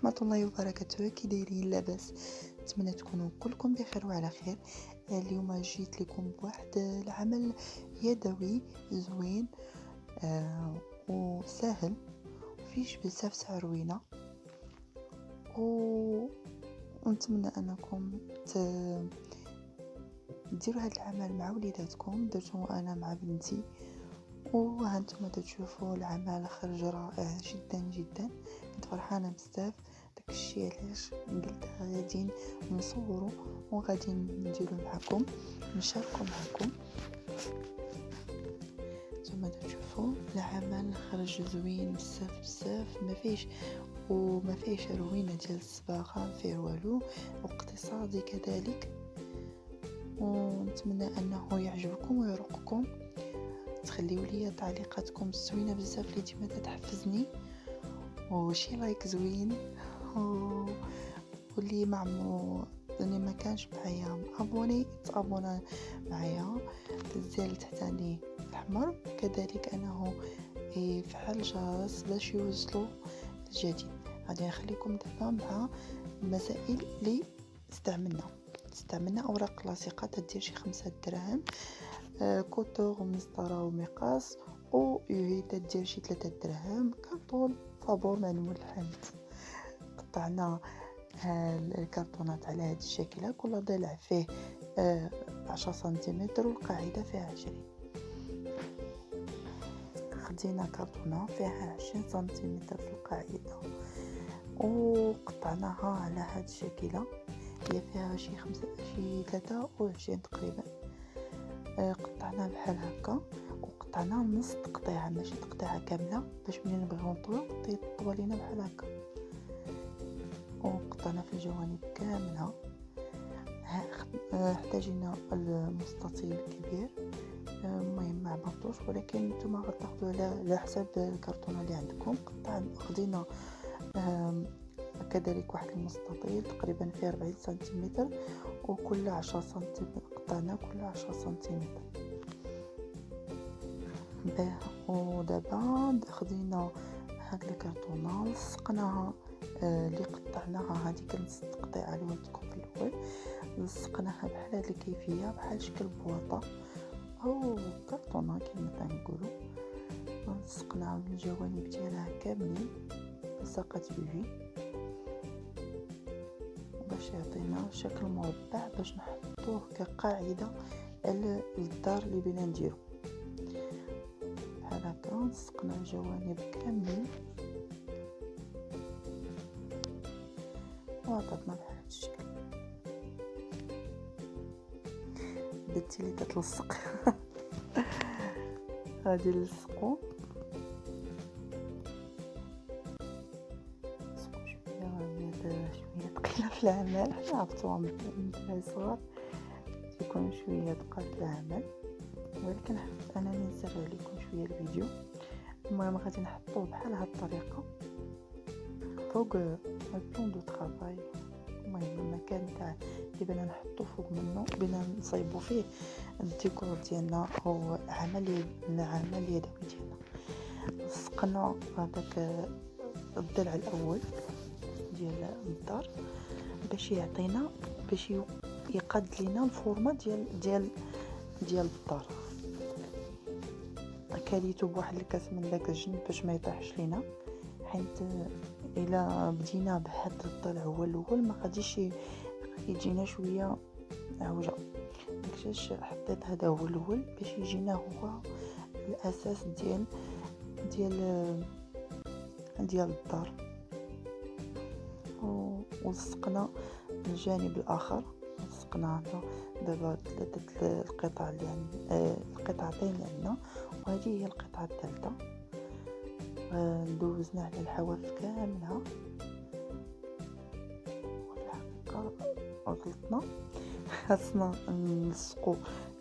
ورحمة الله وبركاته. كي دايرين؟ لاباس؟ نتمنى تكونوا كلكم بخير وعلى خير. اليوم جيت لكم بواحد العمل يدوي زوين وسهل وفيش بزاف سعروينه ونتمنى انكم ديروا هذا العمل مع وليداتكم. درتوه انا مع بنتي وهانتم تشوفوا العمل خرج رائع جدا جدا. كنت فرحانه بزاف، داكشي علاش قلت غادي نصوروا وغادي نديروا معكم نشاركوا معكم. ثم تشوفوا العمل خرج زوين بزاف بزاف، ما فيش روينه ديال الصباغه، فيه والو، واقتصادي كذلك. ونتمنى انه يعجبكم ويرقكم. تخليوا لي تعليقاتكم الزوينه بزاف اللي ديما تحفزني، وشي لايك زوين واللي ما عمرو اللي ما كانش معايا ابوني تابونا معايا، زر تحتاني الاحمر، كذلك انه يفعل الجرس باش يوصلوا الجديد. غادي نخليكم دابا مع المسائل اللي استعملنا اوراق لاصقه تدير شي 5 دراهم، كوتور ومسطره ومقاس، ويوهي تدير شي 3 دراهم، كرتون فابور معلوم الحمد. قطعنا الكرتونات على هذا الشكل، كل ضلع فيه 10 سنتيمتر والقاعده فيها 20. خدينا كرتونه فيها 20 سنتيمتر في القاعده وقطعناها على هذا الشكل، هي فيها شي 23 تقريبا. قطعناها بحال هكا وقطعناها نص تقطيعه، ماشي تقطيعه كامله، باش ملي نبغيو نطويو طوى لينا بحال هكا. وقطعنا في الجوانب كامله. احتاجنا المستطيل الكبير، المهم ما عبرتوش، ولكن نتوما غتاخذوا على حساب الكرتونه اللي عندكم. خدينا كذلك واحد المستطيل تقريبا فيه 40 سنتيمتر، وكل 10 سنتيمتر قطعنا كل 10 سنتيمتر. ودابا خدينا هاد الكرتونه لصقناها، اللي قطعناها هذيك نص التقطيعه اللي وريتكم في الاول، لصقناها بحال هذه الكيفيه، بحال شكل بواطه او كرتونه كما تنقولوا. لصقناها من الجوانب ديالها كاملين بساقه بيبي باش يعطينا شكل مربع، باش نحطوه كقاعده على الدار اللي بينا نديرو. بحال هكا لصقنا الجوانب كاملين وعطاتنا بحال هذا الشكل. بنتي اللي تتلصق غادي نلصقو شويه ثقيله في العمل، عرفتوها من الدراري الصغار يكون شويه ثقيل في العمل، ولكن حبيت انني نسرع لكم شويه الفيديو. المهم غادي نحطوه بحال هاد الطريقه فوق البلون دو طرافاي، المهم المكان تاع اللي بنا نحطو فوق منه، بنا نصايبو فيه الديكور ديالنا او العمل اليدوي ديالنا. لصقنا هذاك الضلع الاول ديال الدار باش يعطينا، باش يقاد لينا الفورمه ديال الدار. كاليتو بواحد الكاس من داك الجنب باش ما يطيحش لينا، حيت الا بدينا بهذا الضلع هو الاول ما غاديش يجينا شويه عوجه. داكشي حطيت هذا هو الاول باش يجينا هو الاساس ديال الدار. ولصقنا الجانب الاخر، لصقنا دابا 3 القطع اللي عندنا، القطعتين اللي عندنا، وهذه هي القطعه الثالثه. دوزنا على الحواف كاملها، وفي الحقيقه غلطنا، خاصنا نلصقوا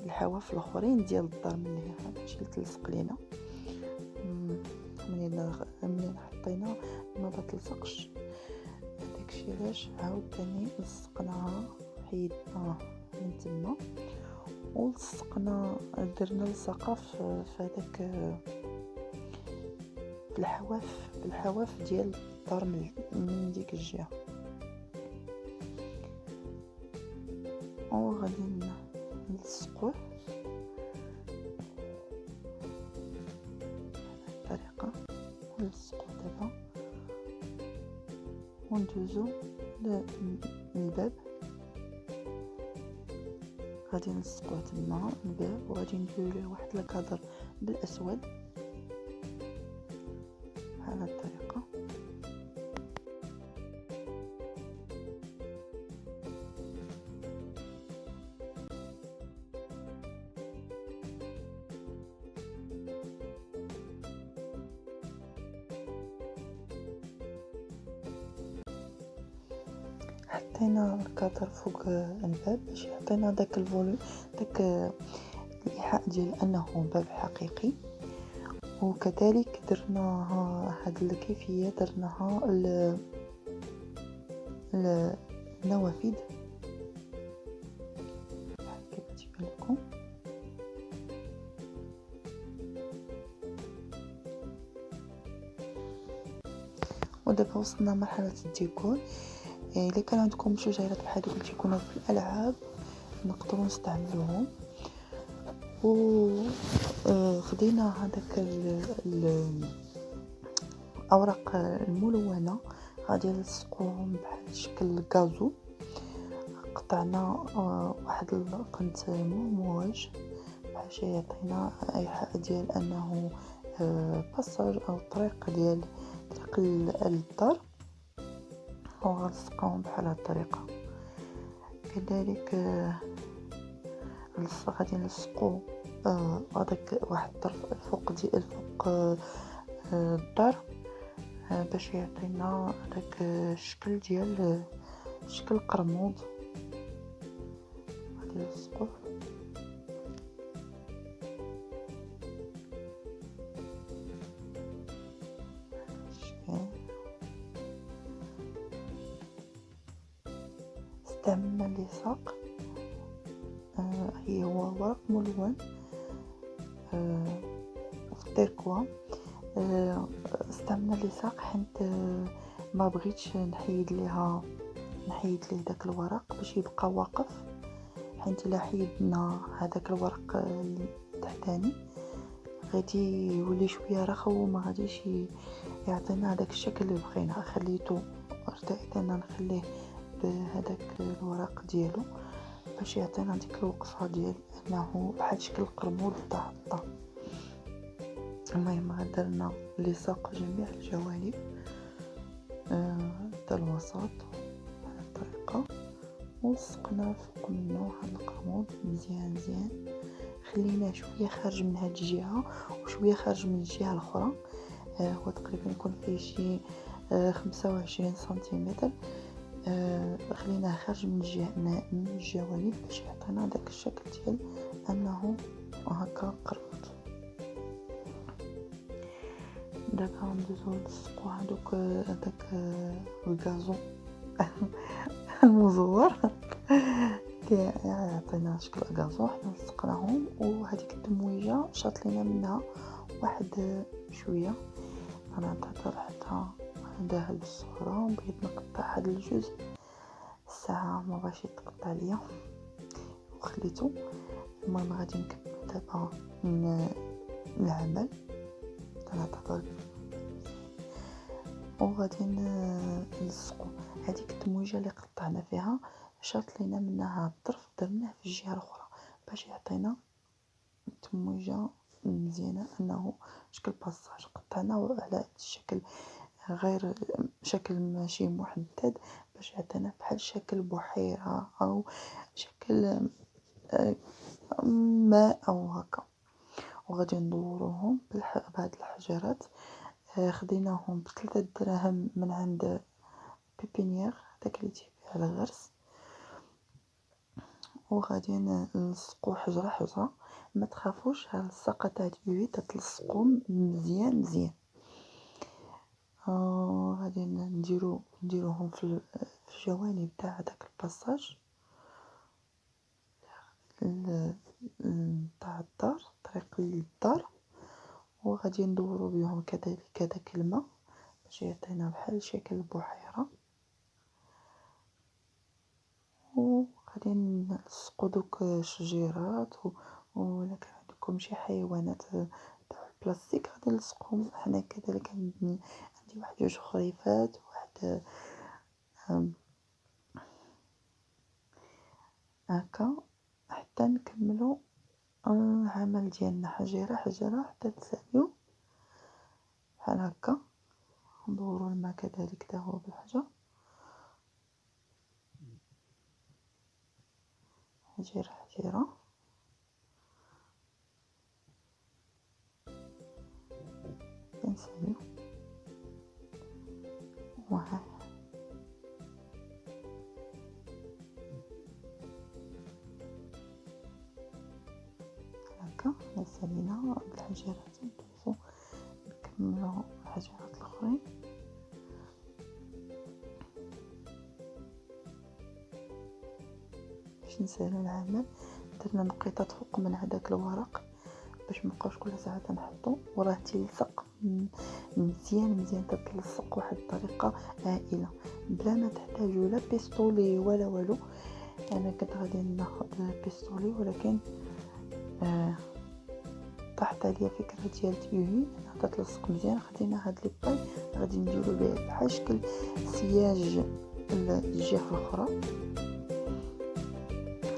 الحواف الاخرين ديال الدار من هادشي اللي تلصق لينا. منين حطينا ما بتلصقش، داكشي علاش عاوتاني لصقناها، حيدناها من تما ولصقنا، درنا لصقه في بالحواف ديال الدار من ديك الجهه. وغادي نلصقوه الطريقه، نلصقوه دابا وندوزو للباب. غادي نلصقوه تما الباب، وغادي نديرو ليه واحد الكادر بالاسود بهذه الطريقه. حطينا الكادر فوق الباب باش يعطينا داك الفوليوم، داك الايحاء ديال انه باب حقيقي. وكذلك درنا هاد الكيفيه درناها النوافذ كيف تبان لكم. ودابا وصلنا مرحله الديكور. الا كان عندكم شجيرات بحال اللي قلت يكونوا في الالعاب نقدروا نستعملوهم. و خدينا هذاك الاوراق الملونه غادي نلصقوهم بحال شكل كازو. قطعنا واحد القنت ممواج باش يعطينا ايحاء ديال انه باساج او طريق للدار، وغنلصقوهم بحال هاد الطريقه. كذلك غادي نلصقو هذاك واحد الطرف فوق الدار باش يعطينا داك الشكل ديال شكل قرموط. غادي نلصقوه استعملنا اللصاق. هو ورق ملون في التركوا. استعملنا اللصاق حيت ما بغيتش نحيد ليه داك الورق باش يبقى واقف، حيت الا حيدنا هذاك الورق التحتاني غادي يولي شويه رخو وما غاديش يعطينا هذاك الشكل اللي بغينا. ارتحت انا نخليه بهذاك الورق ديالو باش يعطينا ديك الوقفه ديال انه بحال شكل القرموط تاع الدار. المهم درنا لصاق جميع الجوانب حتى الوسط بهذه الطريقه، ولصقنا فوق منه واحد القرموط مزيان. خليناه شويه خارج من هاد الجهه وشويه خارج من الجهه الاخرى. هو تقريبا يكون فيه شي 25 سنتيمتر. خليناه خارج من الجوانب باش يعطينا داك الشكل ديال انه هكا قرموط. دابا ندوزو نلصقو هذاك الغازون المزور يعطينا شكل غازون. حنا لصقناهم وهذيك التمويجه شاط لينا منها واحد شويه. انا نتهضر حتى عندها بالصوره بغيت نقطع هذا الجزء الساعه ما بغاش يتقطع ليا وخليته. المهم غادي نكمل دابا من العمل. انا نتهضر وغادي نلصقو هذيك التمويجه اللي قطعنا فيها شاط لينا منها الطرف درناه في الجهه الاخرى باش يعطينا التمويجه مزيانه انه شكل باساج. قطعناه على الشكل غير شكل ماشي محدد باش يعطينا بحال شكل بحيره او شكل ماء او هكا. وغادي ندوروهم بهاد الحجرات. خديناهم ب3 دراهم من عند بيبينيير داك اللي تيبيع الغرس. وغادي نلصقو حجره. ما تخافوش ها اللصقه تاع البيبي تلصقوهم مزيان. غادي نديروهم في الجوانب تاع داك الباساج تاع الدار، طريق للدار. وغادي غادي ندورو بهم كذلك داك الماء باش يعطينا بحال شكل البحيرة، وغادي نلصقو دوك الشجيرات ولا كان عندكم شي حيوانات تاع البلاستيك غادي نلصقهم حنا كذلك. عندي واحد جوج خريفات واحد هكا حتى نكملو العمل ديالنا حجيرة حجيرة حتى تساليو بحال هكا. ندورو الماء كذلك تا هو بالحجر حجيرة حجيرة كنساليو وها هكا سالينا بالحجيرات ندوزو نكملو الحجيرات الاخرين. باش نسالو العمل درنا نقيطات فوق من هذاك الورق باش مبقاوش كل ساعه نحطو وراه تيلصق مزيان تتلصق واحد الطريقه هائله بلا ما تحتاجوا لا بيستولي ولا والو. انا كنت غادي ناخذ بيستولي ولكن طاحت عليا فكره ديال تيوهي انها تتلصق مزيان. خدينا هاد لي باي غادي نديرو به بحال شكل سياج الجهه الاخرى.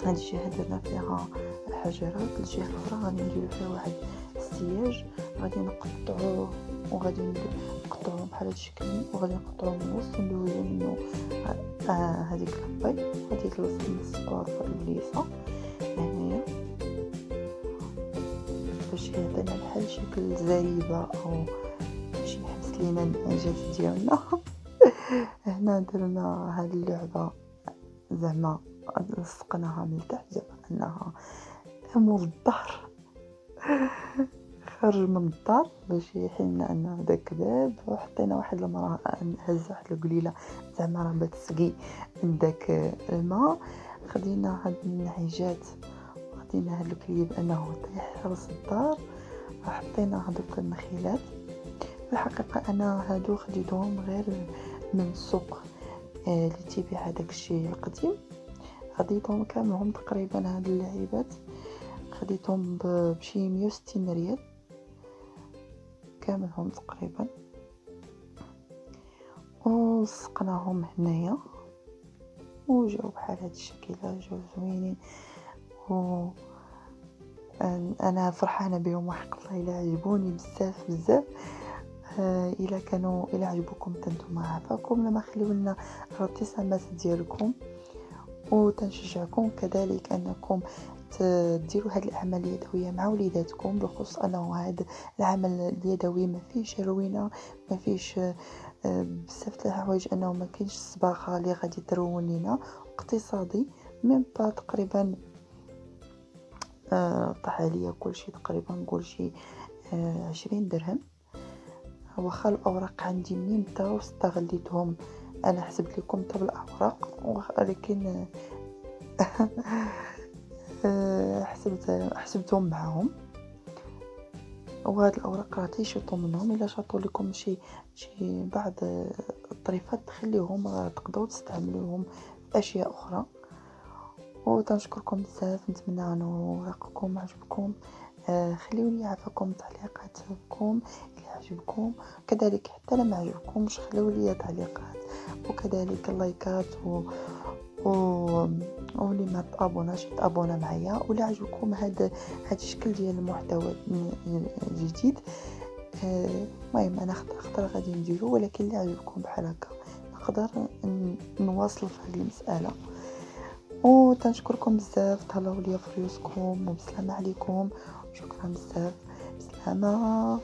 هاد الجهه درنا فيها حجرات، الجهه الاخرى غادي نديرو فيها واحد السياج غادي نقطعوه وغادي نقطعوه بحال هاد الشكل وغادي نقطعوه من الوسط وندوزو منه هذيك الباي غادي نلصقوها في البليصه هنايا باش يعطينا بحال شكل زريبه او باش يحبس لينا الانجاز ديالنا. هنا درنا هاد اللعبه زعما لصقناها من تحت زعما انها مول الدار خرج من الدار باش يحلنا ان داك باب. وحطينا واحد المراه هز واحد القليله زعما راه بتسقي من داك الماء. خدينا هاد النعيجات وخدينا هاد الكليب انه يحرس الدار. حطينا هذوك النخيلات في الحقيقه انا هادو خديتهم غير من السوق اللي تيبيع هذاك الشيء القديم. خديتهم كاملهم تقريبا هاد اللعيبات خديتهم بشي 160 ريال كاملهم تقريبا ولصقناهم هنايا وجاو بحال هاد الشكل جاو زوينين و انا فرحانه بهم وحق الله الا عجبوني بزاف. الا عجبوكم نتوما عافاكم لما خليو لنا الابتسامات ديالكم وتنشجعكم كذلك انكم ديروا هذه الاعمال اليدويه مع وليداتكم بخصوص انه هذا العمل اليدوي ما فيش روينه ما فيش بزاف د الحوايج انه ما كاينش الصباغه اللي غادي ترون لينا اقتصادي من با تقريبا طاح عليا كلشي تقريبا نقول شي 20 درهم. واخا الاوراق عندي منين بداو استغليتهم انا حسبت لكم طب الاوراق ولكن حسبتهم معهم وهاد الاوراق راه تيشطوا منهم. الا شطوا لكم شي بعض الطريفات تخليهم تقدروا تستعملوهم في اشياء اخرى. وتنشكركم بزاف نتمنى ان وراقكم عجبكم. خليوا لي عافاكم تعليقاتكم الى عجبكم كذلك حتى لما عجبكمش خليوا لي تعليقات وكذلك لايكات واللي ما تابوناش تابونا معايا. ولا عجبكم هذا الشكل ديال المحتوى الجديد المهم انا خطر غادي نديرو ولكن اللي عجبكم بحال هكا نقدر نواصل في هذه المساله. وتنشكركم بزاف تهلاو ليا في ريوسكم وبسلامه عليكم. شكرا بزاف بسلامه.